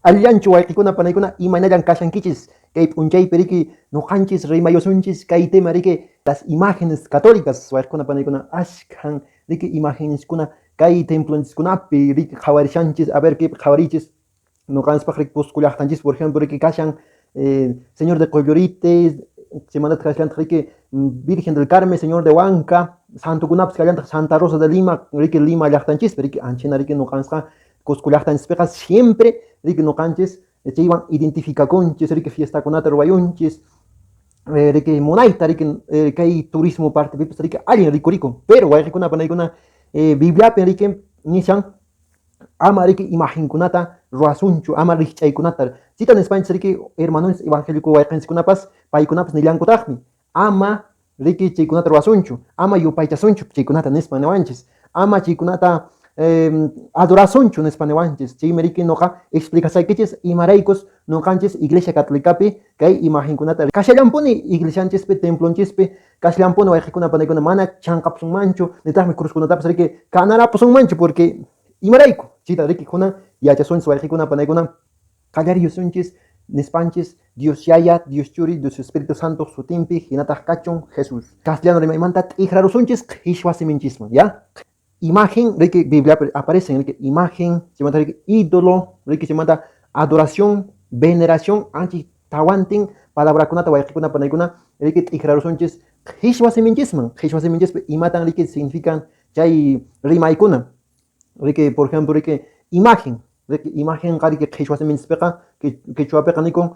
allanchu wayqikuna panaykuna imanayan kashankichis kay p'unchaypi riki nuqanchis rimayosunchis kay tema riki las imágenes católicas wayqikuna panaykuna ashkhan riki imágeneskuna kay templonchikunapi riki qhawarishanchis a ver kaypi qhawarichis nuqanchis riki puskullaqtanchis por ejemplo riki kashan Señor de Collorite semana kashantaj riki Virgen del Carmen Señor de Huanca Santo Kunaps kallantaj Santa Rosa de Lima riki Lima llaqtanchis riki anchina riki nuqanchis kuskullaqtanchispqa siempre riki nuqanchis chaywan identificakunchis riki fiestakunata ruwayunchis riki munayta riki kay turismo partipipis riki allin rikurikun pero wayqikuna panaykuna bibliapi riki nishan ama riki imagenkunata ruasunchu ama rikch'aykunata citan España riki hermanos evangélico wayqinchikunapas paykunapas nillankutaqmi ama riki chaykunata ruasunchu ama yupaychasunchu chaykunata nispa niwanchis ama chaykunata adorasunchu nispa niwanchis chaymi riki noqa explicasaykichis imaraykus nuqanchis Iglesia Católicapi kay imagenkunata kashallampuni iglesianchispi templonchispi kashallampuni wayqikuna panaykuna mana chanqapusunmanchu nitaqmi cruzkunatapas riki kanarapusunmanchu porque imarayku chita riki kunan yachasunchis wayqikuna panaykuna qallariyusunchis nispanchis Dios Yaya, Dios Churi, Dios Espíritu Santo sutinpi hinataq kachun Jesús. Castellano rimaymanta t'ijrarusunchis qhishwasiminchisman, ¿ya? Imagen, riki Biblia aparece en riki imagen, se llama riki ídolo, riki se llama adoración, veneración, anchi tawantin, palabra kunata wayqikuna panaykuna, riki t'ijrarusunchis qhishwasiminchisman, qhishwasiminchis imatan riki significan chay rimaykuna. Riki, por ejemplo, riki imagen, riki imagen riki qhishwasiminchispqa quechuapiqa nikun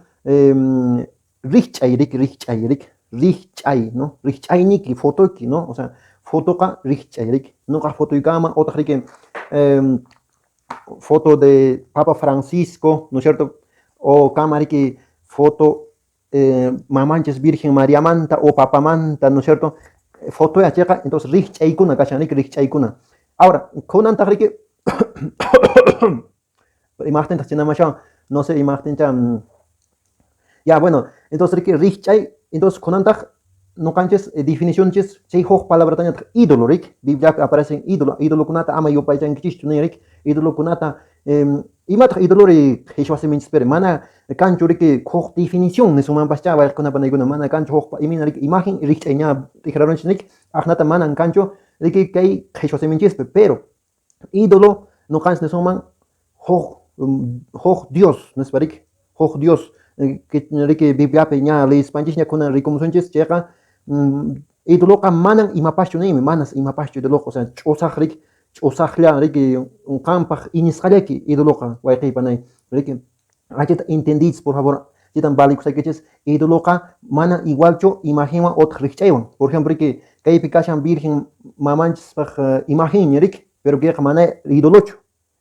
rikch'ay riki rikch'ay, ¿no? Rikch'ayniki fotoki, ¿no? O sea, fotoqa rikch'ay riki nuqa fotoykama otaq riki foto de Papa Francisco, ¿no es cierto? O kama riki foto mamanchis Virgen María manta o Papa manta, ¿no es cierto? Foto yachaqa entonces rikch'aykuna kashan riki rikch'aykuna. Ahora, kunantaq riki imagen chinamashon, no sé, imagen ya bueno, entonces riki rikch'ay, entonces kunantaq no canches definiciones chay hoj palabra tanya ídolo rik biblia aparece ídolo kunata ama yo paychan kichtu rik ídolo kunata imat ídolo ri heshwase minspere mana kancho rik hoj definición ne suman pascha va kuna panaguna mana kancho hoj imina rik imagen rik chaynya tikraron chnik ahnata mana kancho rik kay heshwase minspere pero ídolo no canches ne suman hoj Dios nesparik hoj Dios que rik biblia peña le spanchis kuna rikomsunchis cheka idoloqa manan imapashchunaymi manas imapashchu idoloqa o sea ch'usaqrik ch'usaqlla riki qanpaq inisqallaki idoloqa wayqiypanay riki achita entendis por favor chitan valikusaykichis idoloqa mana igualchu imagenwan otaq rikch'aywan por ejemplo riki kaypi kashan virgen mamanchispaq imagen riki pero kayqa mana idolochu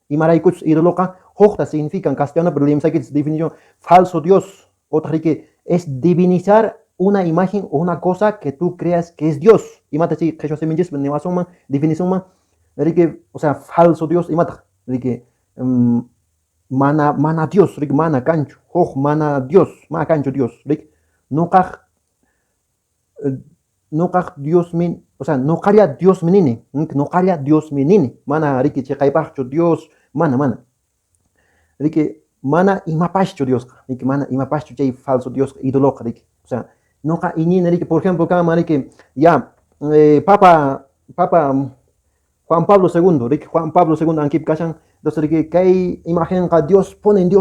imaraykuchus idoloqa hojta significan castellano pero limsaykichis definición falso Dios otaq riki es divinizar una imagen o una cosa que tú creas que es Dios. Y mata si que yo se me dice definición o sea, falso Dios y mata mana Dios, mana cancho, mana Dios, mana cancho Dios, no Dios min, o sea, no caria Dios menine, no caria Dios menine, mana riki chekaipacho Dios, mana mana imapacho Dios, mana imapacho chay falso Dios ídolo, o sea, no ka inine por ejemplo kama ya Papa Juan Pablo II Juan Pablo II ankip kashan entonces kay imagen ka Dios ponen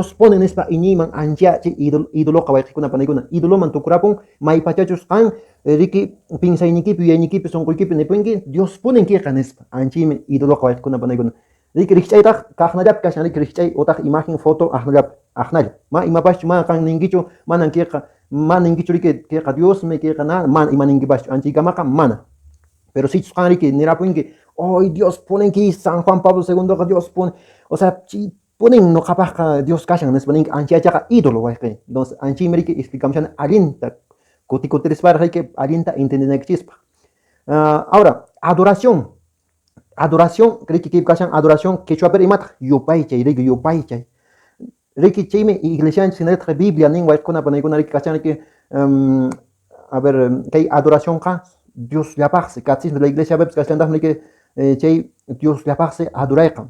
esta iniman ancha ídolo ka wayqikuna panaykuna ídolo man tukurapun may pachachus kan riki pinsaynikipi yaynikipi sonquykipi nipunki Dios ponen ki qanespa anchimi ídolo ka wayqikuna panaykuna riki rikchaytaq kaqnallap kashan riki rikchay otaq imagen foto ajnall ma imapash ma kan ningichu manan kiqa mana ingichuri que Dios me que ganar man y man ingibash antigamaca mana pero si tsari que nirapuin que hoy Dios ponen que San Juan Pablo II Dios pone o sea si ponen no capaz Dios kashan nes ponen anchiacha ídolo wa que entonces anchi meri que explicación alienta cotico tres para que alienta entender chispa ahora adoración creo que kashan adoración que yo perimat yo paiche riki chaymi iglesia sinatra biblia nin wayqikuna panaykuna riki kachan que a ver kay adoración ka Dios llapaqsi catecismo de la iglesia web kachantaq riki chay Dios llapaqsi adorayqa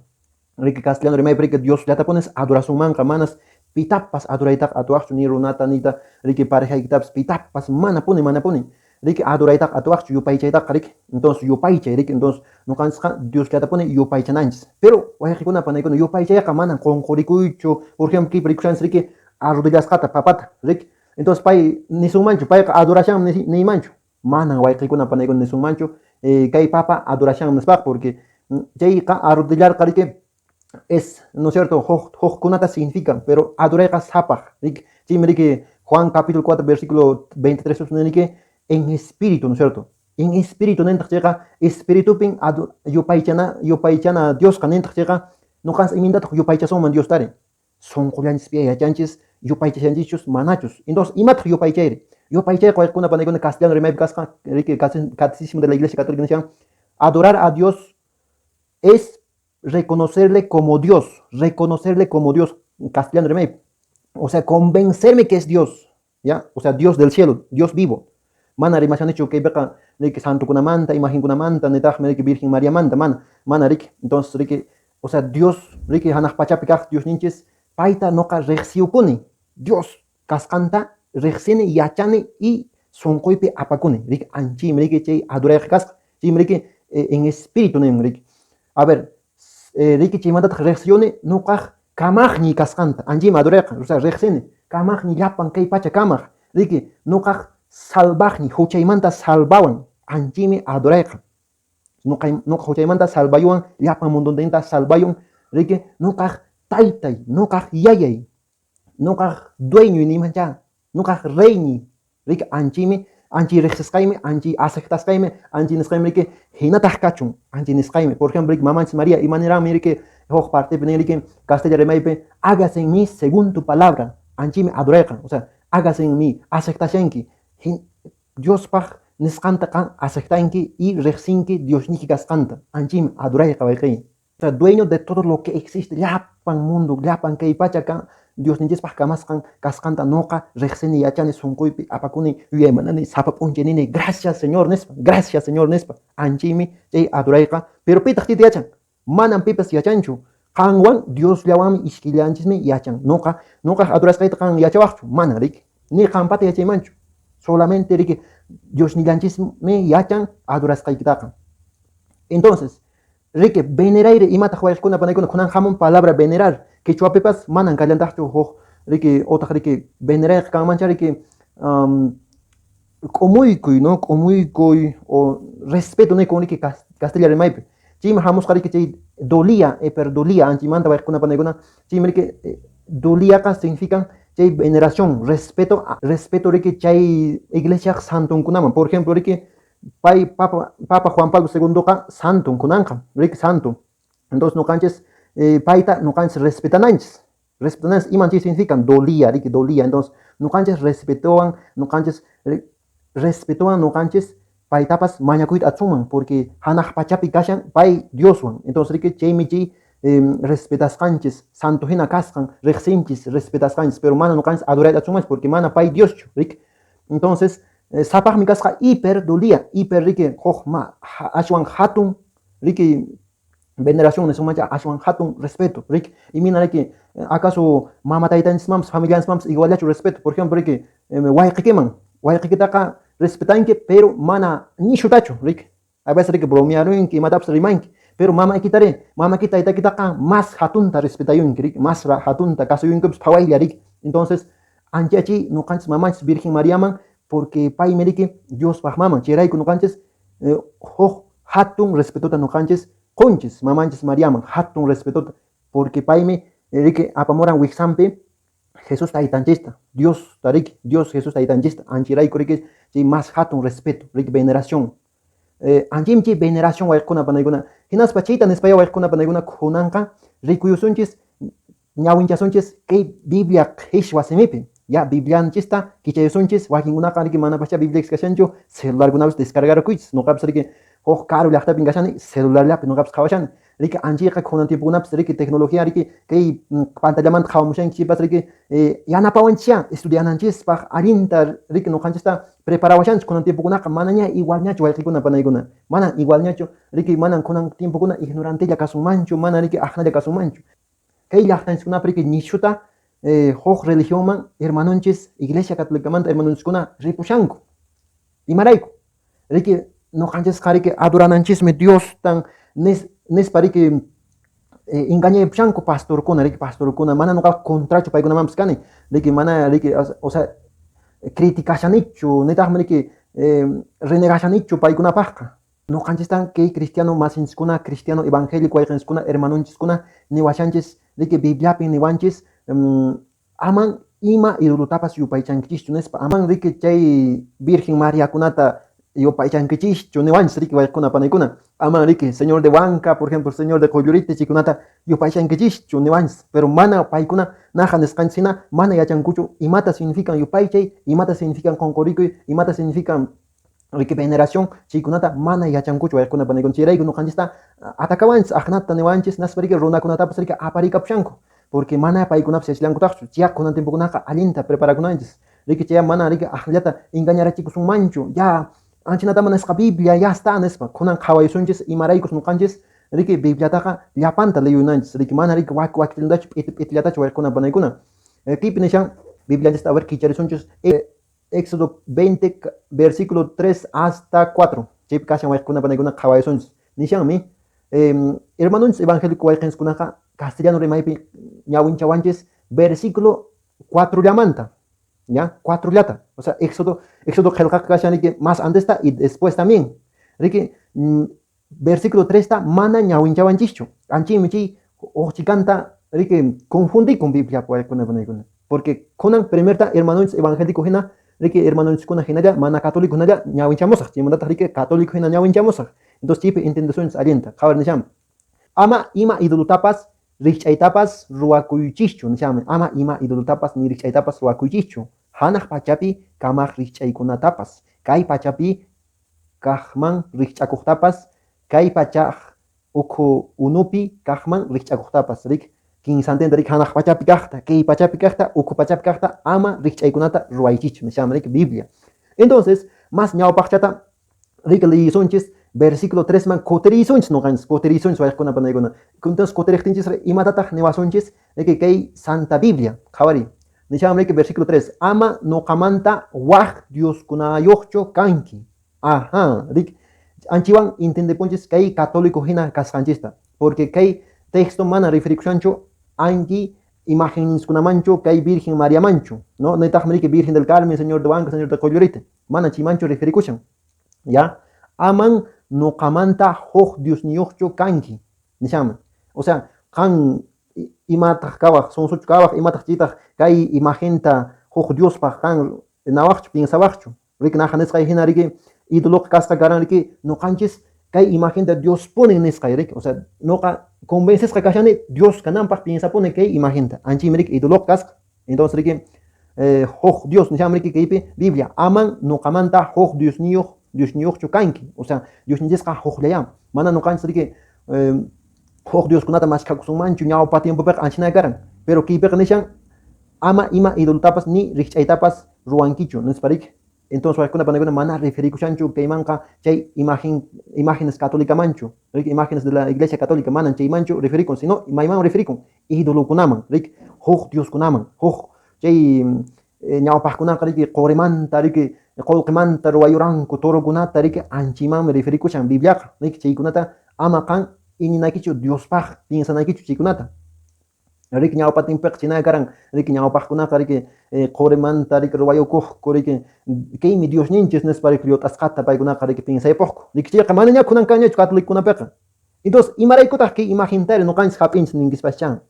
riki castellano rimay riki Dios llata pones adoración manqa manas pitapas adorayta atuaqchu ni runata nita riki parejaykitapas pitapas mana puni riki adorayta atuaqchu yupaychayta riki entonces yupaychay riki entonces nuqanchikqa Dios kata puni yupaychananchis pero wayqikuna panaykuna yupaychayqa mana qonqurikuychu por ejemplo kaypi rikushanchis riki arrodillasqata papata riki entonces pay nisunmanchu payqa adoración niymanchu mana wayqikuna panaykuna nisunmanchu kay papa adoración nispa porque chayqa arrodillarqa riki es, ¿no es cierto? Kunata significa, pero adorayqa sapaq. Que Juan capítulo 4, versículo 23, en espíritu, ¿no es cierto? En espíritu, nentaq llega, espíritu pin yupaychana Dios nentaq llega, no cansa imindata yupaychasoman Dios tare. Son qullanchis pia yachanchis, yupaychachanchichus manachos. Entonces, imataq yupaychayri. Yupaychay kuna panaykuna castellano rimaypi kasqa, catecismo de la Iglesia Católica decían, adorar a Dios es reconocerle como Dios, castellano remake, o sea, convencerme que es Dios, ¿ya? O sea, Dios del cielo, Dios vivo. Mana rimas han dicho que beca de que santo kuna manta, imagen kuna manta, netaj me que Virgen María manta, mana rik, entonces rik, o sea, Dios rik hanaj pachapikaj Dios ninches, paita noka rexiukuni, Dios kaskanta rexene yachane y sonkoipe apakune, rik anchi rik che adorar kas, rik en espíritu nem rik. A ver, Riki chimanta reaccione no kaj kamaj ni kaskanta anji madureqa o sea reaccione kamaj ni llapan kay pacha kamaj Riki no kaj salvaj ni huchaymanta salvawan anjimi adureqa no huchaymanta salvayuan llapan mundondenta salvayon Riki no kaj taytay no kaj yayay no kaj dueño ni mancha no kaj reyni Riki anchi regiscaime, anchi aceptascaime, anchi niscaime que hinatah cachun, anchi niscaime. Por ejemplo, mamá María, y manera mire que hoja parte venir que Castilla remaipe, hágase en mí según tu palabra, anchi me adoreca, o sea, hágase en mí, aceptasenki, Dios pach niscanta can aceptanki y rexinki Dios niki cascanta, anchi me adoreca, o sea, dueño de todo lo que existe, llapan mundo, llapan que pacha Dios ninjes pach kamaskan kaskanta noka rexeni yachane sunkuipi apakuni yemanani sapapunjenini gracias Señor Nespa anchimi chay adorayqa pero pitaq titi yachan manan pipas yachanchu qanwan Dios llawami ishkillanchismi yachan noqa adorasqayta qan yachawaqchu mana rik ni qampata yachaymanchu solamente rik Dios nillanchismi yachan adorasqaykitaqa entonces rik veneraire imata huayqkuna panaykuna kunan hamun palabra venerar Quechua pepas manan kallantachu ho riki otaq riki venerar kanmancha riki q'umuykuy no q'umuykuy o respeto ne con riki Castilla rimaypi chima hamusqa riki chay dolía anchimanta wayqkuna panaykuna chima riki dolíaqa significan chay veneración respeto riki chay iglesia santunkunaman por ejemplo riki papa Juan Pablo II santunkunanqa riki santo entonces no canches paita no canches respetananchis imanchi significan dolía entonces no canches respetoan no canches paitapas mañakuit atsuman porque hanaj pachapi kashan pai dioswan entonces riki chaymichi respetas canches santo hina kaskan rexinchis respetas canches pero mana no canches adorar atsuman porque mana pai dioschu rik entonces sapaj mi kasqa hiper riki hojma ashwan hatun riki veneración es un mancha ashwan hatun respeto rik y mina riki acaso mama taytanchis mams familiares mams igual hecho respeto por ejemplo riki wayqikitaqa respetanki pero mana ni shutachu rik a veces riki bromearunki matapas rimanki pero mama taytaykitaqa más hatunta respetayunki rik más hatunta kasuyunkipas phawaylla rik entonces anchachi nuqanchis mamanchis Virgen Mariaman porque paymi riki Dios paqmaman chayrayku nuqanchis huk hatun respetota nuqanchis conches mamanchis Mariaman hatun respetota porque paymi riki apamoran wiksampi Jesús taytanchista Dios tarik Dios Jesús taytanchista anchirayku riki chay más hatun respeto riki veneración anchimchi veneración wayqkuna panaykuna hinaspa chayta nispaya wayqkuna panaykuna kunanqa rikuyusunchis ñawinchasunchis kay biblia qhishwa simipi ya biblianchista kichayusunchis wakinkunaqa riki mana pacha biblia kashanchu celularkunapas descargarkuychis nuqapas riki huk karu llaqtapin kashani celularllapi nuqapas qhawashani riki anchiyqa kunan tiempokunapas riki tecnología riki kay pantallamanta qhawamushankipas riki yanapawanchikya estudiananchispaq allinta riki nuqanchista preparawashanchik kunan tiempokunaqa manaña igualñachu wayqikuna panaykuna mana igualñachu riki manan kunan tiempokuna ignorantella kasunmanchu mana riki aqnalla kasunmanchu kay llaqtanchikkunapi riki nishuta huk religión man hermanonchis Iglesia Católica man hermanonchiskuna ripushanku. Imarayku. Riki noqanchis qariki adorananchis Dios tan nispa riki engañaypushanku pastorkuna riki pastorkuna mana noqa contrachu paykunamanpas kani. Riki mana riki o sea criticashanichu nitaqmi riki renegashanichu paykunapaqqa. Noqanchistan kay cristiano masinchiskuna cristiano evangélico wayqinchiskuna hermanonchiskuna niwashanchis riki bibliapi niwanchis aman ima idolutapas yupaychankichischu nispa aman riki chay Virgen María kunata yupaychankichischu niwanchis riki waykuna panaykuna aman riki señor de Huanca por ejemplo señor de Coyurite chikunata yupaychankichischu niwanchis pero mana paykuna naja nisqanchina mana yachankuchu imata significan yupaychay imata significan qonqorikuy imata significan riki veneración chaykunata mana yachankuchu waykuna panaykuna chayrayku noqanchista atakawanchis aqnata niwanchis naspa riki runakunatapas riki aparikapushanku porque mana paykunapas yachankutakchu chayaq kunan timpukunaqa allinta preparakunanchis riki chay mana riki aqllata engañarachikusunmanchu ya anchinatama nisqa biblia ya está nispa kunan qhawayusunchis imaraykus noqanchis riki bibliataqa llapanta leyunanchis riki mana riki wakillantachu p'itllatachu waykuna panaykuna kaypi nishan biblianchista a ver kicharisunchis Éxodo 20 versículo 3 hasta 4 chaypi kashan waykuna panaykuna qhawayusunchis nishanmi hermanos evangélico wayqinskunaqa castellano rimaypi ñawinchawanchis versículo 4 llamanta ya 4 llata o sea éxodo qelqaqa kashan riki más antes está y después también riki versículo 3 está mana ñawinchawanchischu anchimi chay uqchikanta riki confundí con biblia waykuna panaykuna porque kunan primerta hermanos evangélico hina riki hermanos kuna hinalla mana católico hinalla ñawinchamusaq chaymantata riki católico hina ñawinchamusaq entonces chaypi entendesunchis allinta qhawar nisham ama ima idolutapas rikch'aytapas ruwakuychischu nishami ama ima idolutapas ni rikch'aytapas ruwakuychischu hanaq pachapi kamaq rikch'aykunatapas kay pachapi kaqman rikch'akuqtapas kay pachaq ukhu unupi kaqman rikch'akuqtapas rik kinsantenta rik hanaq pachapi kaqta kay pachapi kaqta ukhu pachapi kaqta ama rikch'aykunata ruwaychischu nishami rik biblia entonces mas ñawpaqchata rik leysunchis versículo 3 man coterisunchis noqanchis coterisunchis wayquna panaykuna entonces coteriqtinchis imatataq niwasunchis riki kay santa biblia qhawari nisham riki versículo 3 ama noqamanta waq dioskunayuqchu kanki aha rik anchiwan entendepunchis kay católico hina kasqanchista porque kay texto mana refirikushanchu anki imágeneskunamanchu kay Virgen María manchu no nitaqmi riki Virgen del Carmen señor de Huanca señor de Coyurite mana chimanchu refirikushan ya aman noqamanta huk diosniyuqchu kanki nishama o sea kan imataq kawaq sonsuchu kawaq imataq chaytaq kay imagenta huk diospaq kan nawaqchu piensawaqchu riki naja nisqay hina riki idoloqa kasqa karan riki noqanchis kay imagenta Dios punen nisqay riki o sea noqa convencesqa kashani Dios kananpaq piensapuni kay imagenta anchimi riki idoloqa kasqa entonces riki huk Dios nishama riki kaypi biblia aman noqamanta huk diosniyuqchu kanki o sea diosninchesqa huklayam mana noqanchis riki huk dioskunata mashkhakusunmanchu ñawpa tiempopiqa anchina karan pero kaypiqa nishan ama ima idolutapas ni rikch'aytapas ruwankichu nispa riki entonces waykuna panaykuna mana refirikushanchu kaymanqa chay imágenes católica manchu riki imágenes de la Iglesia Católica manan chaymanchu referikun sino mayman referikun idolokunaman riki huk dioskunaman huk chay ñawpaqkunaqa riki qorimanta riki qollqimanta ruwayuranku torukunata riki anchimanmi referikushan bibliaqa riki chaykunata ama qan ininaykichu Diospaq piensanaykichu chaykunata riki ñawpa timpiqa china karan riki ñawpaqkunaqa riki qorimanta riki ruwayukuqku riki kaymi Diosninchis nispa riki llut'asqata paykunaqa riki piensaypuqku riki chayqa mana ña kunan kanñachu catolicokunapiqa entonces imaraykutaq kay imagentari noqanchis hap'inchis ninkispashan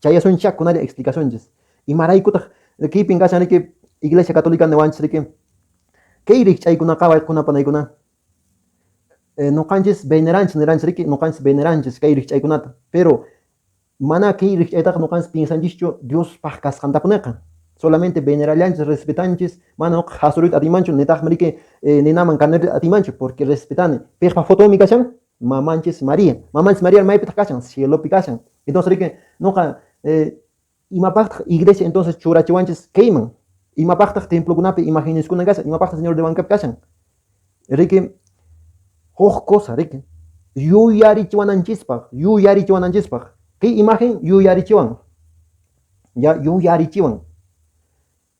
chayasunchak kunalla explicacionchis imaraykutaq kaypin kashan riki Iglesia Católica niwanchis riki kay rikch'aykunaqa waykuna panaykuna noqanchis veneranchis niranchis riki noqanchis veneranchis kay rikch'aykunata pero mana kay rikch'aytaqa noqanchis piensanchischu Diospaq kasqantapuniqa solamente venerallanchis respetanchis mana noqa hasuruyta atimanchu nitaqmi riki ninaman kanirta atimanchu porque respetani piqpa fotomi kashan mamanchis María maypitaq kashan cielopi kashan entonces riki noqa imapaqtaq iglesia entonces churachiwanchis kayman imapaqtaq templokunapi imágeneskunan kashan imapaqtaq señor de Huancapi kashan riki huk cosa riki yuyarichiwananchispaq kay imagen yuyarichiwan ya yuyarichiwan.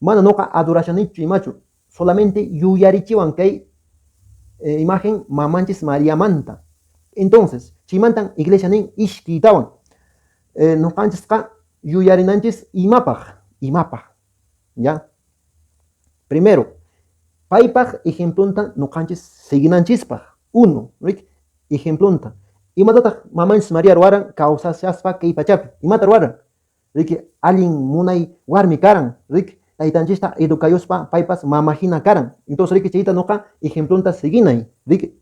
Mana noqa adoracionnichu imachu, solamente yuyarichiwan kay imagen mamanchis María manta. Entonces, chimantan iglesia nin ishkitawan. Noqanchis yuyarinanchis imapaj, ya. Primero, paypaj ejemplonta noqanchis seguinanchispaj. Uno, rik, ejemplonta. Imatataq mamanchis María ruaran kawsashaspa kay pachapi. Imata ruaran, rik, allin munay warmi karan, rik, taytanchista educayospa paypas mamajina karan. Entonces, rik, chayta noqa ejemplonta seguinay, rik,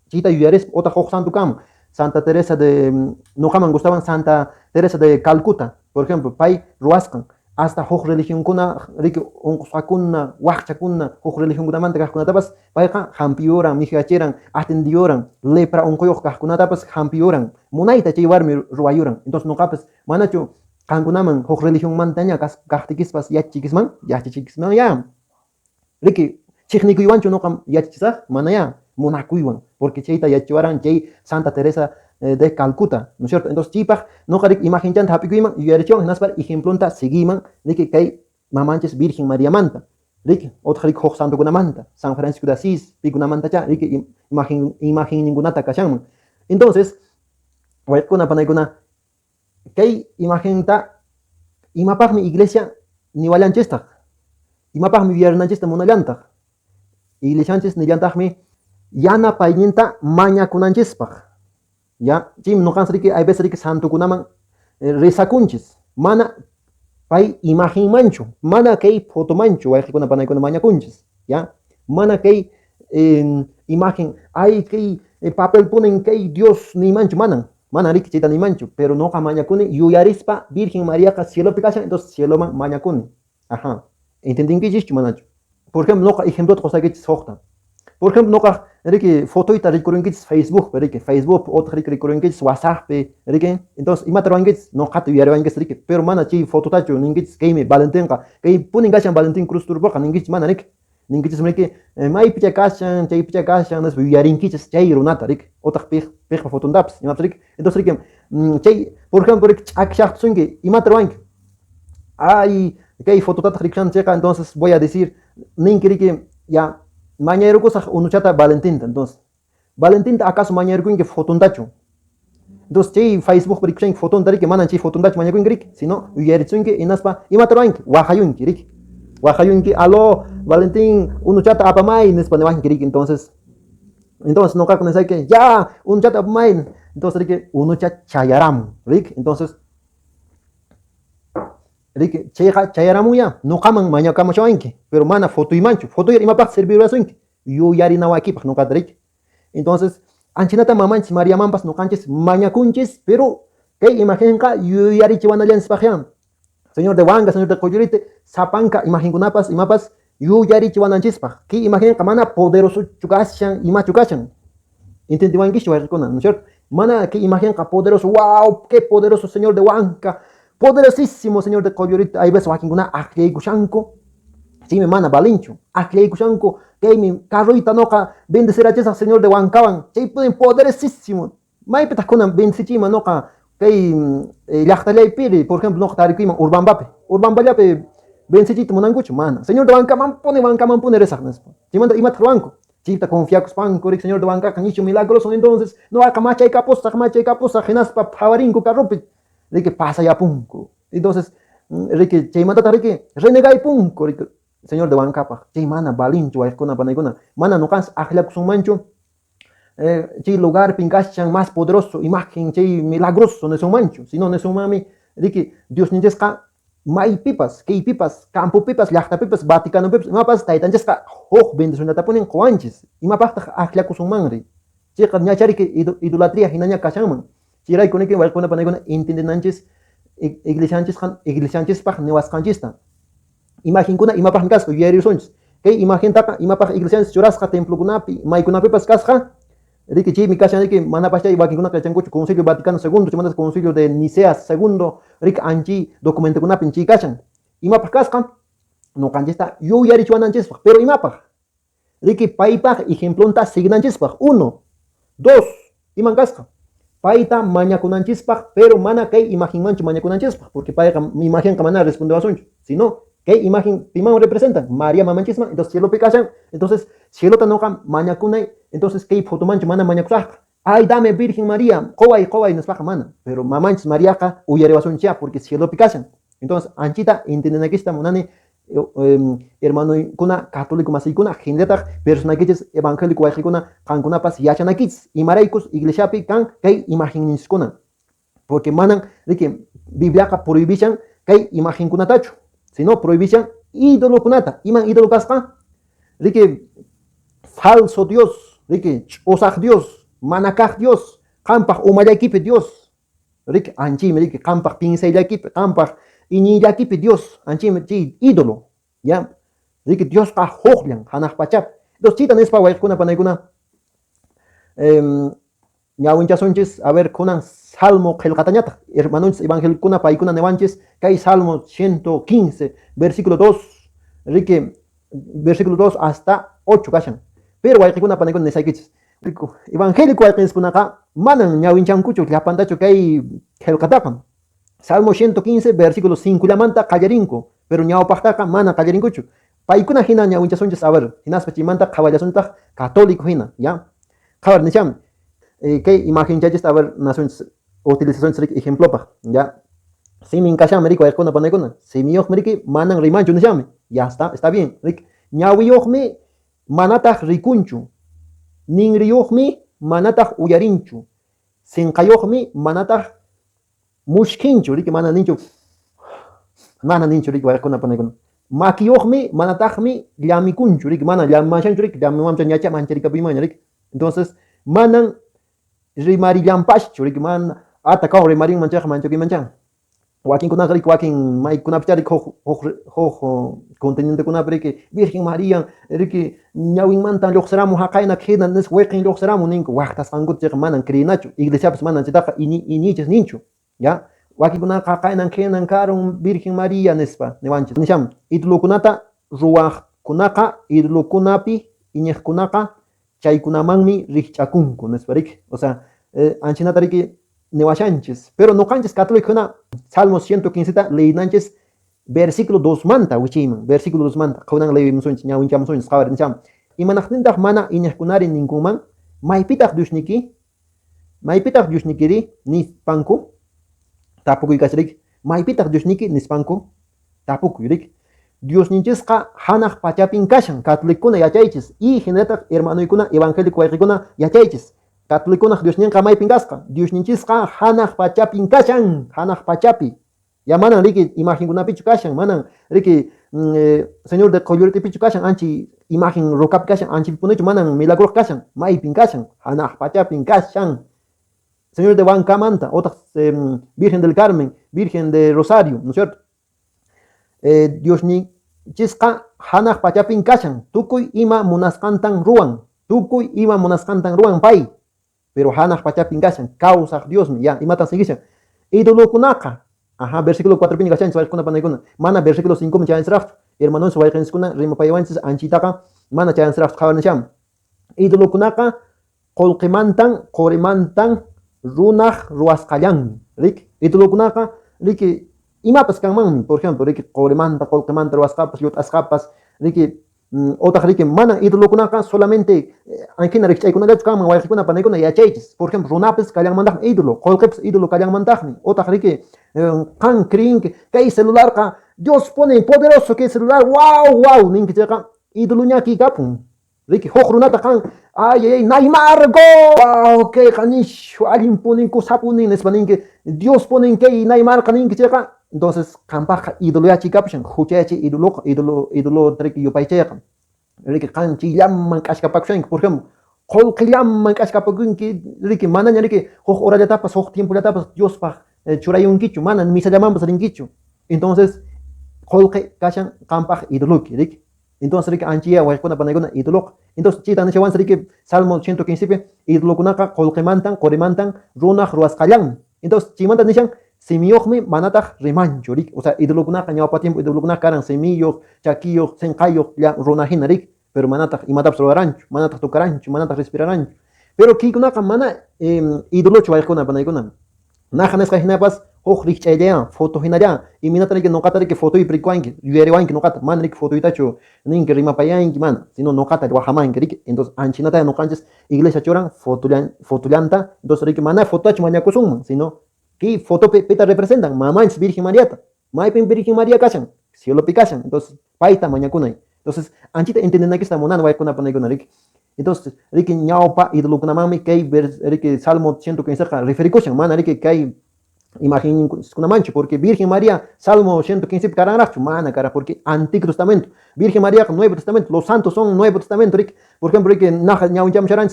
chayta yuyaris otra hoq santo kama. Santa Teresa de noqaman gustaban Santa Teresa de Calcuta, por ejemplo, pay ruascan hasta hoq religión kuna rik unqusakuna waqchakuna hoq religión kunamanta kaqkunatapas payqa hampioran mijacheran atendioran lepra unquyuq kaqkunatapas hampioran munayta chay warmi ruwayuran. Entonces noqapas manachu qankunaman hoq religión mantaña kaqtikispas yachachikisman ya riki chiqnikuywanchu noqa yachachisaq mana ya munakuywan, porque chayta yachawaran chay Santa Teresa de Calcuta, ¿no es cierto? Entonces chipaj no qarik imagen chanta hapikuyman yuyarichon naspar ejemplonta seguiman riki kay mamanchis Virgen María manta, riki otra rik hoq santo kunamanta San Francisco de Asís pikunamanta cha riki imagen ningunata kashanman. Entonces waykuna panaykuna kay imagen ta imapajmi iglesia niwalanchistaq, imapajmi viernanchista munallantaq, iglesianchis nillantaqmi yana payninta mañakunanchispaq, ya chim noqanchis riki hay veces riki santo kunaman risakunchis mana pay imagen manchu, mana kay foto manchu wayqikuna panaykuna mañakunchis, ya mana kay imagen ay kay papel ponen kay Dios ni manchu mana riki chayta ni manchu, pero noqa mañakuni yuyarispa Virgen María cielopi kashan, entonces cieloman mañakuni. Ajá, entendinkichishchu manachu. Por ejemplo, noqa ejemplota qusaykichis hoqta. Por ejemplo, noqa riki fotoita rikurinkichis Facebook, riki Facebook, otra riki rikurinkichis WhatsApp, riki. Entonces, imata ruankichis noqata yuyariwankichis riki, pero mana chay fototachu ninkichis kaymi Valentinqa, kay punin kashan Valentín Cruz Turpoqa ninkichis mana riki. Ninkichis riki maypicha kashan, chaypicha kashan, naspa yuyarinkichis chay runata riki. Otra piqpa fotontapas, imata riki. Entonces, riki chay, por ejemplo, riki ch'akshaqtusunki, imata ruanki. Ay, kay fototata rikchancheqa, entonces voy a decir, ninki riki ya mañana kusaq unuchata Valentinta. Entonces Valentinta acaso mañana que fotontachu. Entonces chay Facebook rikchanki fotonta riki manan chay fotontachu mañana riki, sino yuyarichunki inaspa imataruanki wajayunki riki. Wajayunki aló Valentín unuchata apamay nispa newanki riki. Entonces no kakuna say que ya unuchata apamay. Entonces riki unucha chayaram riki. Entonces riki chayaramuya no kaman maña kamashawanki, pero mana foto y mancho foto y imapaq servirasunki yuyarinawakipak no kadrik. Entonces anchinata mamanchis María mampas no canches mañakunchis, pero que imagenka yuyarichiwanallanspaqyan señor de Wanga, señor de Coyurite sapanka imagenkunapas imapas yuyarichiwananchispaq que imagenka mana poderoso chukashan ima chukashan. Entendiwankish warikuna, ¿no es cierto? Mana que imagenka poderoso, wow, qué poderoso señor de Huanca, poderosísimo señor de Coyurita. Hay veces wakinguna akleykushanko, si me mana balincho, akleykushanko, que mi carrita noca bendecer a ese señor de Huancaban, que pueden poderosísimo. May petas con bendecichima noca, que yachtaley piri, por ejemplo, noca tarikima, urban bape, bendecichito monangucho, mana. Señor de Huancaman pone resagnes. Si manda imat ruanco. Chita confiacos panco, señor de Huanca, canicho milagroso, entonces, no acamacha y caposa, genaspa, pavarinco, carrope. Riki pasa ya punco. Entonces, Riki, chaymanta Riki, renegay punco, Riki, señor de Huancapa, chaymana, balincho, aikuna, panaykuna, mana no cans, ahlakusun mancho, chay lugar pincachan más poderoso, imagen, chay milagroso, no es un mancho, sino no es un mami, Riki, Dios ninjesca, may pipas, kay pipas, campo pipas, llakta pipas, Vaticano pipas, mapas, taitanjesca, hoch, bendicionata ponen coanches, y mapasta ahlakusun manri, chica, ñachari que idolatría, hinaña kashaman. Chiray con que igual con la panegona entendenanches iglesianches pag newascanchista. Imagen kuna imapag casco yeri sonch. Que imagen taka imapag iglesianches churasca templo kunapi, may kunapi pas casca. Riki chi mi casa que manapasha igual kuna kachangucho Concilio Vaticano II, chimandas Concilio de Nicea II, rik anchi documento kunapi chi kachan. Imapag casca no canchista yo yeri chuananches, pero imapag. Riki paipag ejemplonta signanches pag 1, 2, iman casca. paita mañakunanchispaj, pero mana kay imagen mancho mañakunanchispaj, porque payqa imagen kamana responde asuncho, sino kay imagen piman representan María mamanchisma, entonces cielo picachan, entonces cielo tanoqa mañakunay, entonces kay foto mancho mana mañakusaj. Ay, dame Virgen María, koway nos baja mana, pero mamanchis María ka uyarewasuncha porque cielo picachan. Entonces, anchita entienden aquí está monani hermano kuna católico más kuna gente persona que es evangélico hay kuna kan kuna pas yachan aquí y maraicos iglesia pi kan kay imagen kuna porque manan de que biblia ka prohibition kay imagen kuna tacho sino prohibition ídolo kunata iman ídolo kasqa de que falso dios de que osaj dios manakaj dios kampaj umayakipe dios rik anchi me que kampaj pinsaylakipe kampaj iñillakipi Dios, anchime chi ídolo, ya. Dice Dios ka hojlian, hanaj pachap. Dos chita nespa kuna panaykuna. Ñawinchasonchis, a ver, kunan salmo kelkatañata. Hermanos evangelikuna paykuna nevanchis, kay salmo 115, versículo 2. Rique, versículo 2 hasta 8 kashan. Pero waykuna panaykuna nesaykichis. Evangélico waykuna ka, manan ñawinchankuchu, llapantacho kay kelkatapan. Salmo 115, versículo 5 la manta callarinco, pero ñawpajtaqa mana callarincuchu. Paykuna hina ñawinchasonchis a ver, hinaspa chimanta caballasonta católico hina, ya. Kabar nisham, que imagen chachis a ver, naciones utilización ejemplo ya. Si me encasha merico ayakuna panaykuna, si mi oj meriki manan rimanchu nishame, ya está bien. Ñawi ojme manataj ricunchu, ningri ojme manataj uyarinchu, sinqayojme manataj mushkinchu riki mana ninchu riki waykuna panaykunqa maquiyuqmi manataqmi llamikunchu riki mana llamashanchu riki llamimamcha ñacha mancharicapimaña riki entonces manan rimarillampashchu riki mana atakaw rimarinmanchaqa manchakimancha wakinkunaqa riki wakin maykunapicha riki huk contenientekunapi riki Virgen María riki ñawinmanta lluqsiramun haqayna hina nis wiqin lluqsiramun ninku waqtasqankuta manan creynachu iglesiapis manan chaytaqa iñichis ninchu ya wakikuna qaqaynan kenan karon Virgen María nespa niwanchis nisham idulukunata ruwaqkunaqa idulukunapi iñiqkunaqa chaykunamanmi rikch'akunku nespa riki o sea anchinata riki niwashanchis pero noqanchis católicokuna Salmo 115 ta leynanchis versículo 2 manta wichayman versículo 2 manta qawnan leymusunchis ñawinchamusunchis qawar nisham imanaqtintaq mana iñiqkunari ninkunman maypitaq Diosnikiri nispanku tapukuy kasrik maypitaq Diosniki nispanku tapukuy rik Diosninchisqa hanaq pachapin kashan catoliccuna yachaychis y hinataq hermanoykuna evangélico wayqikuna yachaychis catoliccuna Diosninqa maypin kasqa Diosninchisqa hanaq pachapin kashan hanaq pachapi ya manan riki imagenkunapichu kashan manan riki señor de qollurtipichu kashan anchi imagen rocapi kashan anchi punichu manan milagro kashan maypin kashan hanaq pachapin kashan Señor de Huancamanta, otras Virgen del Carmen, Virgen de Rosario, ¿no es cierto? Dios ni chisca hanaj pachapin kashan, tukuy ima munaskantan ruan, pay, pero hanaj pachapin kashan, causa Dios mi, ya, y matan seguishan. Ídolo kunaka, ajá, versículo 4 pin kashan, suel kuna panaykuna, mana versículo 5 chayan sraft, hermanos suel kuna, rima payawansis, anchitaka, mana chayan sraft, kawanisham. Ídolo kunaka, kolkemantan, koremantan, runaj ruasqallan rik itulukunaqa riki imapas kanman por ejemplo riki qawrimanta qolqimanta ruasqapas yutasqapas riki otaq riki mana itulukunaqa solamente ankina rikchaykunallachu kanman wayqikuna panaykuna yachaychis por ejemplo runapis kallanmantaqmi ídolo qolqipis ídolo kallanmantaqmi otaq riki qan creen que kay celularqa Dios pone poderoso que celular wow ninki chayqa ídolo ñaki kapun riki huk runata qan ay Neymar go okay qanish alguien ponen kusapunin espanin que Dios ponen que Neymar qanin que chayqa entonces qampaqa ídolo yachi kapshan huchayachi ídolo triki yupaychayqa riki qanchi llamman kashkapakushan por ejemplo qolqillamman kashkapakunki riki manaña riki huk horallatapas huk tiempollatapas Diospaq churayunkichu manan misallamanpas rinkichu entonces qolqi kashan qampaq ídoloki riki entonces riki anchiya wayquna panaykuna ídolo entonces chita nishawan riki Salmo 115 ídolokunaqa qolqimantan qorimantan runaq ruwasqallan entonces chimanta nishan simiyuqmi manataq rimanchu riki o sea ídolokunaqa ñawpa tiempo ídolokunaqa karan simiyuq chakiyuq sinqayuq runahina riki pero manataq imatapas ruwaranchu manataq tukaranchu manataq respiraranchu Pero kikunaqa mana ídolochu wayquna panaykuna. Najanes kajinapas huk rikch'ayllayan foto hinalla iminata riki noqata riki fotoypi rikuwanki yuyariwanki noqata mana riki fotoytachu ninki rimapayanki mana sino noqata wajamanki riki entonces anchinata noqanchis iglesia churan fotollanta entonces riki mana fotochu mañakusunman sino ki fotopi pita representan mamanchis Virgen Mariata maypin Virgen María kashan cielopi kashan entonces payta mañakunay entonces anchita entendinakista munana waykuna panaykuna riki entonces riki ñawpa idolukunamanmi kay riki Salmo 115 referikushan mana riki kay imagen una mancha, porque Virgen María, Salmo 115, cararacho, mana, cara, porque Antiguo Testamento, Virgen María, Nuevo Testamento, los santos son Nuevo Testamento, Rick. Por ejemplo, Rick,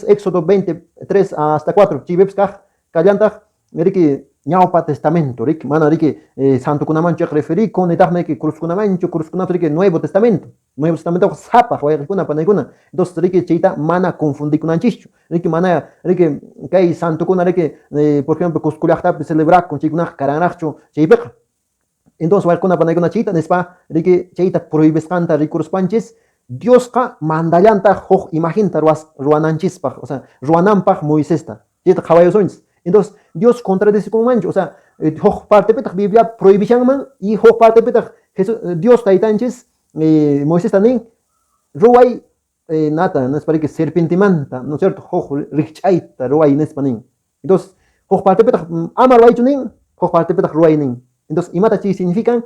Éxodo 23 hasta 4, Chibebs, Callanta, Rick, ñaupa testamento, Rick, mana, Rick, santo kuna mancha, referí con etahme que cruz kuna mancho, cruz kuna Rick, Nuevo Testamento, Nuevo Testamento, zapa, kuna paneguna, entonces Rick, chita, mana, confundí con anchicho, Rick, mana, Rick, que santo kuna Rick, por ejemplo, cusculachta, celebrar con chicuna, caranacho, chipeca. Entonces, va con paneguna chita, nespa, Rick, chita, prohíbes canta, Rick, panches, Dios ka mandallanta, hoj, imagínta, ruananchispa, o sea, ruanampaj, Moisesta, chita, caballos. Entonces, Dios contradice con mancho, o sea, parte petach Biblia prohibición man y parte petach Dios taitanches, Moisés también, ruay, nata, no es para que serpentimanta, ¿no es cierto? Richaita, ruay, no es para nin. Entonces, parte petach amar ruay chunin, parte petach ruay nin. Entonces, imata chi significan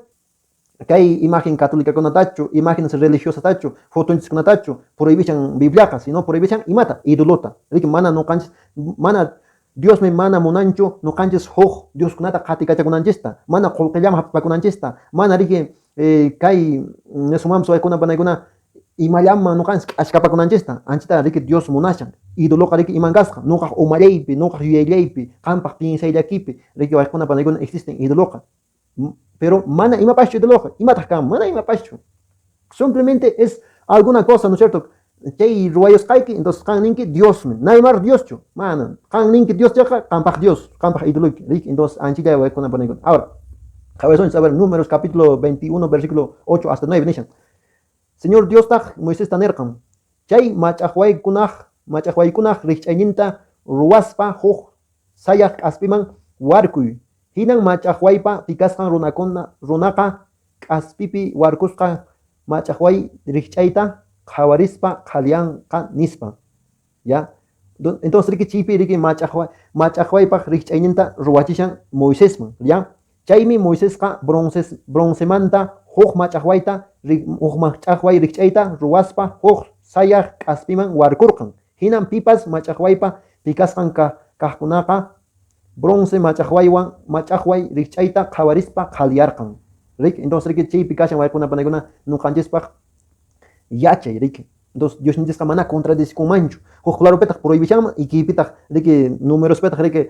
que hay imagen católica con atacho, imágenes religiosas tacho, fotos con atacho, prohibición bibliaca, sino prohibición imata, idolota. Mana no canches, mana Dios me mana monancho, no canches hoj, Dios kunata katika kunanchista, mana kolkayama pakunanchista, mana rige kai nesumam soy kuna panaguna imayama no canches ashkapa kunanchista, anchita rige Dios monachan, idoloka rige imangasca, no ka omaleipi, no ka yuyeipi, campa pinsailakipi, rige kuna panaguna existen idoloka. Pero mana ima pacho idoloka, imatakam, mana ima pacho. Simplemente es alguna cosa, ¿no es cierto? Chay ruayos kaiki, entonces kan ninki Dios men, naimar Dios chu, mana, kan ninki Dios chaja, kampaj Dios, kampaj idoluk, entonces anchita voy con la. Ahora, cabezón, a ver, Números capítulo 21, versículo 8 hasta 9, dicen, Señor Dios taj, Moisés tanerkam, chay machahway kunaj, richayninta, ruaspa, hoj, sayak aspiman, warkuy, hinan machahwaypa, pikaskan runaka, aspipi, warkuska, machahway, richayta, Jawarispa, Jalian, Nispa. ¿Ya? Entonces, Riki Chipi, Riki Machahwaypa, Richayninta, Ruachishan, Moisés, ¿ya? Chaimi Moisés, bronzemanta, Hoj Machahwayta, Machahway, Richayta, Ruaspa, Hoj, Sayah, Aspiman, Warkurkan. Hinan Pipas, Machahwaypa, Pikaskan, Kahkunaka, Bronce, Machahway, Richayta, Jawarispa, Jaliarkan. Entonces, Riki Chipi, Kashan, Warkuna, Panaguna, Nukanjespa, Yachay, Ricky. Entonces, Dios no dice mana contradice con mancho. Claro, petach prohibición y que petach, Ricky, números petach, Ricky,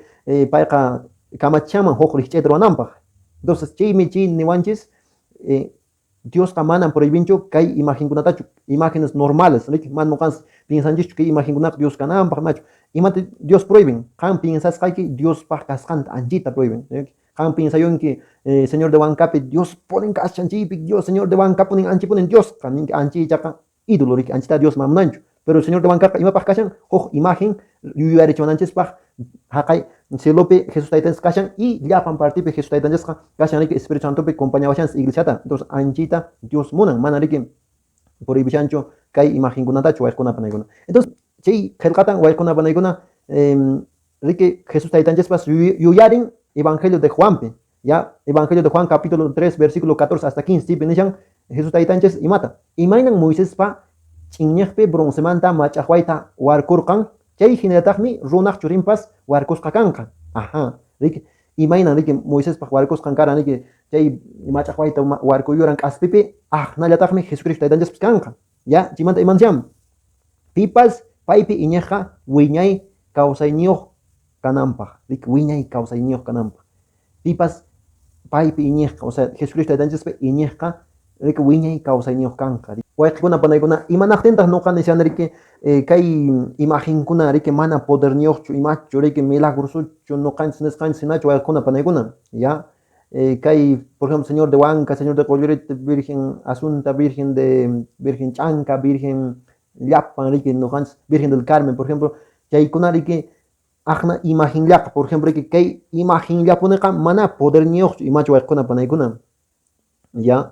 paika, kamachama, richet roanampach. Entonces, chi, niwanchis, Dios kamana prohibincho, kai imagen kunatachu, imágenes normales, Ricky, man mocans, piensan que imagen kunat, Dios kanampach, macho. Imate, Dios prohíben, kan piensas que Dios pacascant, anjita prohíben. Han piensa yo en que Señor de Bancape, Dios ponen cachanchipi, Dios, Señor de Bancape ponen anchi, ponen Dios, anchi chaca, ídolo, anchita Dios mamnancho. Pero el Señor de Bancape, ima cachan, imagen, yuyare chonanches pach, hakai, selope, Jesús taitans cachan, y ya pan partipe, Jesús taitans cachan, Espíritu Santo pe compañía iglesia, entonces anchita Dios munan, manarique, por ibichancho, kai imagen gunatacho, o con paneguna. Entonces, si, helkatan, o con paneguna, rique, Jesús taitans pas, yuyarin, Evangelio de Juan, ya, Evangelio de Juan, capítulo 3, versículo 14 hasta 15, ¿sí? Jesús taitanches y mata. Imainan Moisés pa, chiñepe bronzemanta, machahwaita, warkurkan, chay generatahmi, runach churimpas, warkuskakanka. Ajá, Rick, imainan Rick, Moisés pa, warkuskankaran, Rick, chay machahwaita, warkuyuran, aspipe, nalatahmi, Jesucristo taitanches kanka. Ya, chimanta imansiam. Pipas, paipi iñeja, wiñay, causainioh. Kanampa, Rick Wiña y causa iñoh Kanampa. Pipas, paipi iñeja, o sea, Jesucristo de Anches iñeja, Rick Wiña y causa iñoh Kanka. Huaycuna panaguna, imanachtentas no can decían Rick, kai imagen kuna, Rick mana poder niocho, imacho, Rick milagrosucho, no can sin sinacho, huaycuna panaguna, ya. Kai, por ejemplo, Señor de Huanca, Señor de Colloret, Virgen Asunta, Virgen Chanca, Virgen Llapan, Rick, no can, Virgen del Carmen, por ejemplo. chaykuna riki ajna imagen llaqa, por ejemplo riki kay imagen llapunaqa mana poder niyuqchu imachu wayqikuna panaykuna, ya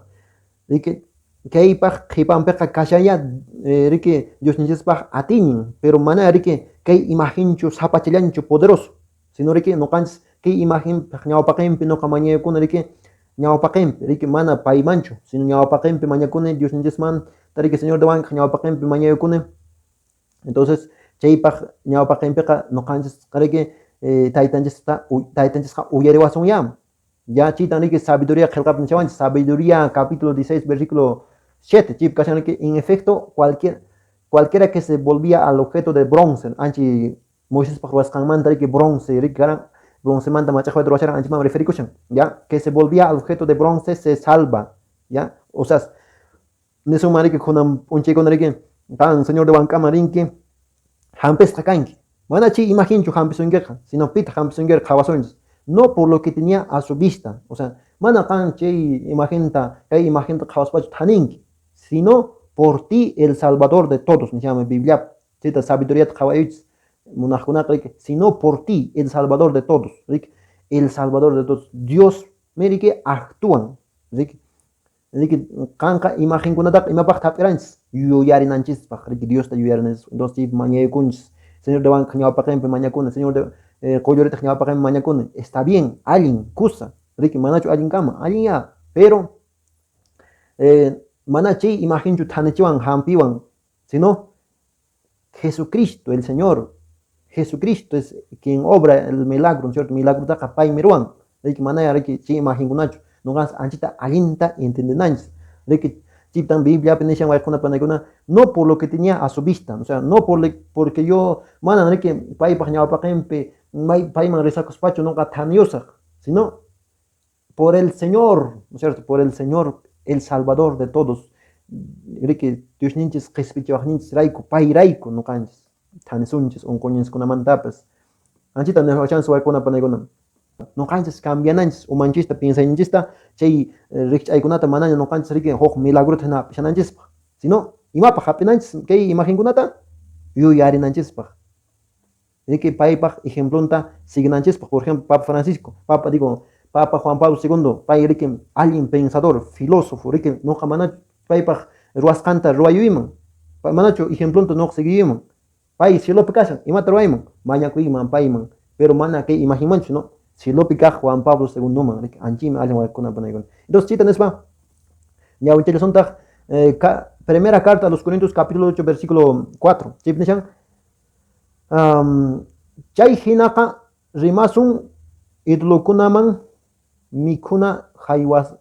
riki kaypaq qipanpiqa kashalla riki Diosninchikpaq atinin, pero mana riki kay imagenchu sapachallanchu poderoso, sino riki noqanchis kay imagen ñawpaqinpi noqa mañaykuna riki ñawpaqinpi riki mana paymanchu, sino ñawpaqinpi mañakuni Diosninchikmanta riki Señor de Wanka ñawpaqinpi mañaykuni. Entonces chaypaq ñawpaqinpiqa noqanchis riki taytanchikqa uyariwasunyan, ya chaytan riki sabiduría qillqapi nishawanchik, sabiduría capítulo 16 versículo 7 chaypi kashan riki en efecto cualquiera que se volvía al objeto de bronce, anchi Moisespaq ruwasqanmanta riki bronce riki karan, bronce manta machaqwata ruwasharan anchimanta referikushan, ya que se volvía al objeto de bronce se salva, ya o sea nisuma riki kunan punchaykuna riki kan Señor de Wankama rinki hampesqa kanki, mana chay imagenchu hampisunkiqa, sino pita hampisunkiqa qawasunchis, no por lo que tenía a su vista, o sea mana kan chay kay imagenta qawaspachu taninki, sino por ti el Salvador de todos, se llama Biblia, cita sabiduría qawayuchis munaqkunaqa riki, sino por ti el Salvador de todos, riki el Salvador de todos, Dios me riki actúan, riki kanqa imagenkunataqa imapaq tapiranchis yuyarinanchispaq riki Diosta yuyarinanchis, entonces chaypi mañaykunchis Señor de Wanka ñawpaqinpi mañakuni, Señor de Qollurita ñawpaqinpi mañakuni, está bien, allin kusa riki manachu allin kama, allin ya, pero mana chay imagenchu thanichiwan hampiwan, sino Jesucristo el Señor, Jesucristo es quien obra el milagro, ¿cierto? Milagro taqa paymi ruwan, riki manaya riki chay imagenkunachu noqanchis anchita allinta entendenanchis, riki chiptan Biblia nishan waykuna panaykuna, no por lo que tenía a su vista, o sea, no porque yo manan riki paypaq ñawpaqinpi payman risakuspachu noqa thaniyusaq, sino por el Señor, ¿no es cierto? Por el Señor, el Salvador de todos, riki Diosninchis qhispichiwaqninchis rayku payrayku noqanchis thanisunchis unquñiskunamantapas anchita niswachanchis waykuna panaykuna noqanchis cambiananchis umanchista piensayninchista chay rikch'aykunata manaña noqanchis riki huk milagruta hina apishananchispaq, sino imapaq hapinanchis kay imagenkunata yuyarinanchispaq, riki paypaq ejemplonta siginanchispaq, por ejemplo Papa Francisco, Papa Juan Pablo II, pay riki allin pensador, filósofo, riki noqa manachu paypaq ruwasqanta ruwayuyman, manachu ejemplonta noqa seguiyman, pay cielopi kashan imata ruwayman mañakuyman payman, pero mana kay imagenmanchu, no cielopi kaq Juan Pablo II man riki anchimi allin waykuna panaykuna. Entonces chita nispa ñawinchayllasontaq primera carta a los Corintios capítulo 8 versículo 4 chaypi nishan chay hinaqa rimasun idolokunaman mikuna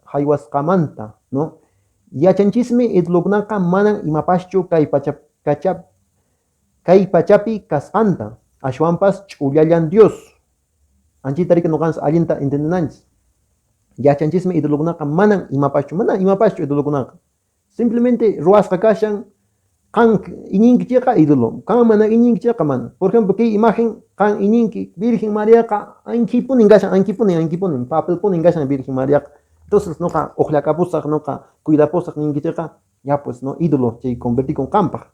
haywasqamanta, no yachanchismi idolokunaqa manan imapashchu kay pachapi kasqanta, ashwanpas ch'ullallan Dios, anchita riki noqanchis allinta entendenanchis, yachanchismi idolokunaqa mana imapashchu idolokunaqa, simplemente ruwasqa kashan kan iñinkichayqa idolo, kan mana iñinkichayqa mana, por ejemplo kay imagen kan iñinki Virgen Mariaqa ankipunin kashan, ankipunin papelpunin kashan Virgen Mariaqa, entonces noqa uqllakapusaq noqa cuidapusaq ninkichayqa ya pues no ídolo chay convertikun kanpaq,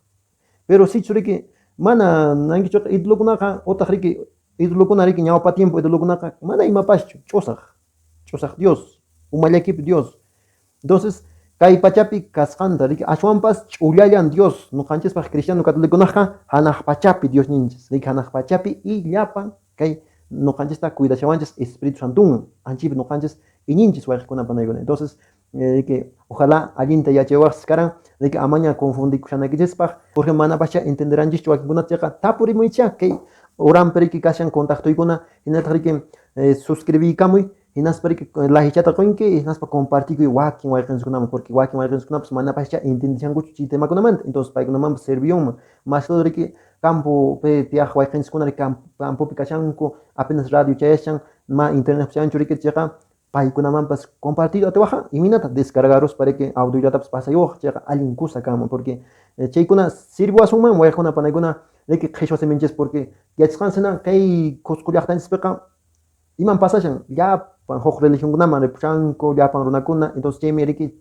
pero sichu riki mana nankichayqa idolokunaqa utaq riki idolokuna riki ñawpa tiempo idolokunaqa mana imapashchu ch'usaq Dios, umallakipi Dios, entonces kay pachapi kasqanta riki ashwanpas ch'ullallan Dios, noqanchispaq cristiano católiconaqa hanaq pachapi Dios ninchis, riki hanaq pachapi y llapan kay noqanchista cuidashawanchis Espíritu Santuman, anchipi noqanchis iñinchis wayqikuna panaykuna, entonces riki ojalá allinta yachaywaqchis karan riki amaña confundikushanaykichispaq, porque mana pascha entenderanchis wayqikunataqa tapurimuycha kay oranpi riki kashan contactoykuna hinataq riki suscribiykamuy, hinaspa riki lajichata qoyinki, hinaspa compartikuy wakin wayqinchikkunaman, porque wakin wayqinchikkunapas mana pascha entendishankuchu chay temakunamanta, entonces paykunamanpas serviyunman, mas todo riki campopi tiyaq wayqinchikkuna riki campopi kashanku apenas radio chayashan ma internet chanchu riki chayqa paykunamanpas compartido atiwaqa iminata descargaros para que audiollatapas pasayuwaq chayqa allin kusa kanman, porque chaykuna sirviwasunman wayqikuna panaykuna riki qhichwa seminchis, porque yachisqansina kay Cusco llaqtanchispiqa iman pasashan llapan huk religionkunaman ripushanku llapan runakuna, entonces chaymi riki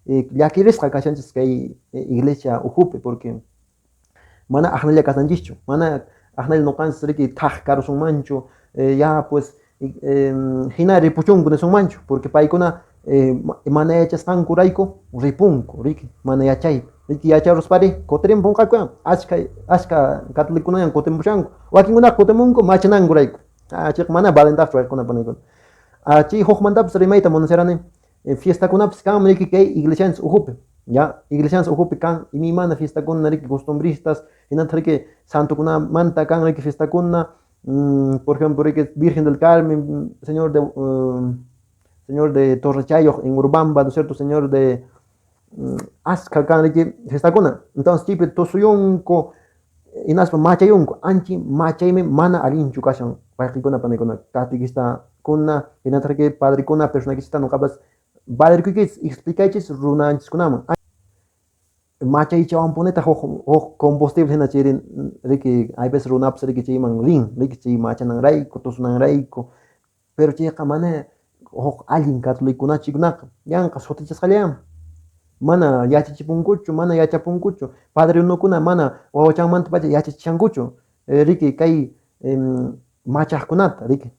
llakirisqa kashanchis kay iglesia ujupi, porque mana aqnalla kasanchischu, mana ajnal no cansa riki tajkar son mancho, ya pues hinari puchunku son mancho, porque paikuna mana yachastan kurayko ripunku riki mana yachay riki yacharos pari kotrim punkakuyan ashka católicokunayan kotimushanku wakinkuna kotimunku machananku rayku chayqa mana valentaq ruwaykuna panikuna chay hukmantapas rimayta munasharani fiestakunapas kan riki kay iglesianchis ujupi ya iglesianchis ujupi kan imimana fiestakuna riki costumbristas hinata riki santukunamanta kan riki fiestakuna por ejemplo riki Virgen del Carmen, Señor de Torrechayo en Urbamba, ¿no es cierto? Señor de Asca, Gestakuna. Entonces, chipe, tosuyunko, inaspa machayunko, anchi, machayme, mana alinchu kashan, pakikuna panikuna, katikista kuna, inatrake padrikuna, persona que está no capaz, valer kikis, explicaichis, runanchis kunama. Machay chawan poneta ho combustible hena chirin, riki, hay veces runaps riki chiman ring, riki chi machanang raiko, tosunang raiko, pero chica mana, alguien católico chignaqa yanqa sutichasqallam mana yachachipunkuchu mana yachapunkuchu padre unukuna mana wawachanmanta pacha yachachishankuchu riki kay machaqkunata riki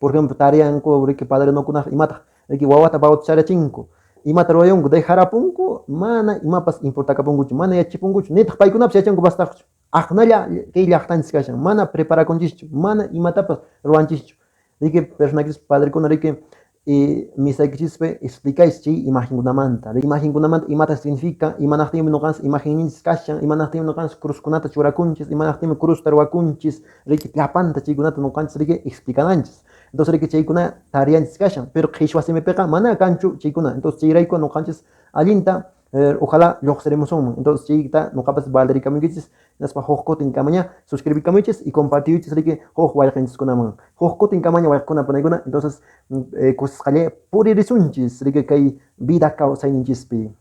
por ejemplo tarianku riki padre unukunaqa imataq riki wawata bautizarachinku imata rurayunku dejarapunku mana imapas importakapunkuchu mana yachachipunkuchu nitaq paykunapas yachanku bastaqchu aqnalla kay llaqtanchis kashan mana preparakunchischu mana imatapas ruwanchischu riki personajes padre kuna riki misakichispe explicáis chi imagenkunamanta imagenkunamanta imata significa imanaqtimi nuqanchis imageninchis kashan imanaqtimi nuqanchis cruzkunata churakunchis imanaqtimi cruz tarwakunchis riki llapanta chaykunata nuqanchis riki explicananchis entonces riki chaykuna tarianchis kashan pero qhishwa simipiqa mana kanchu chaykuna entonces chayrayku nuqanchis allinta ojalá lluqsirimusunman entonces chayta nuqapas valericamunkichis naspa hukkutin kamaña suscribikamunchis y compartiwichis riki huk wayqinchiskunaman hukkutin kamaña wayqkuna panaykuna entonces kusisqalle puririsunchis riki kay vida kawsayninchispi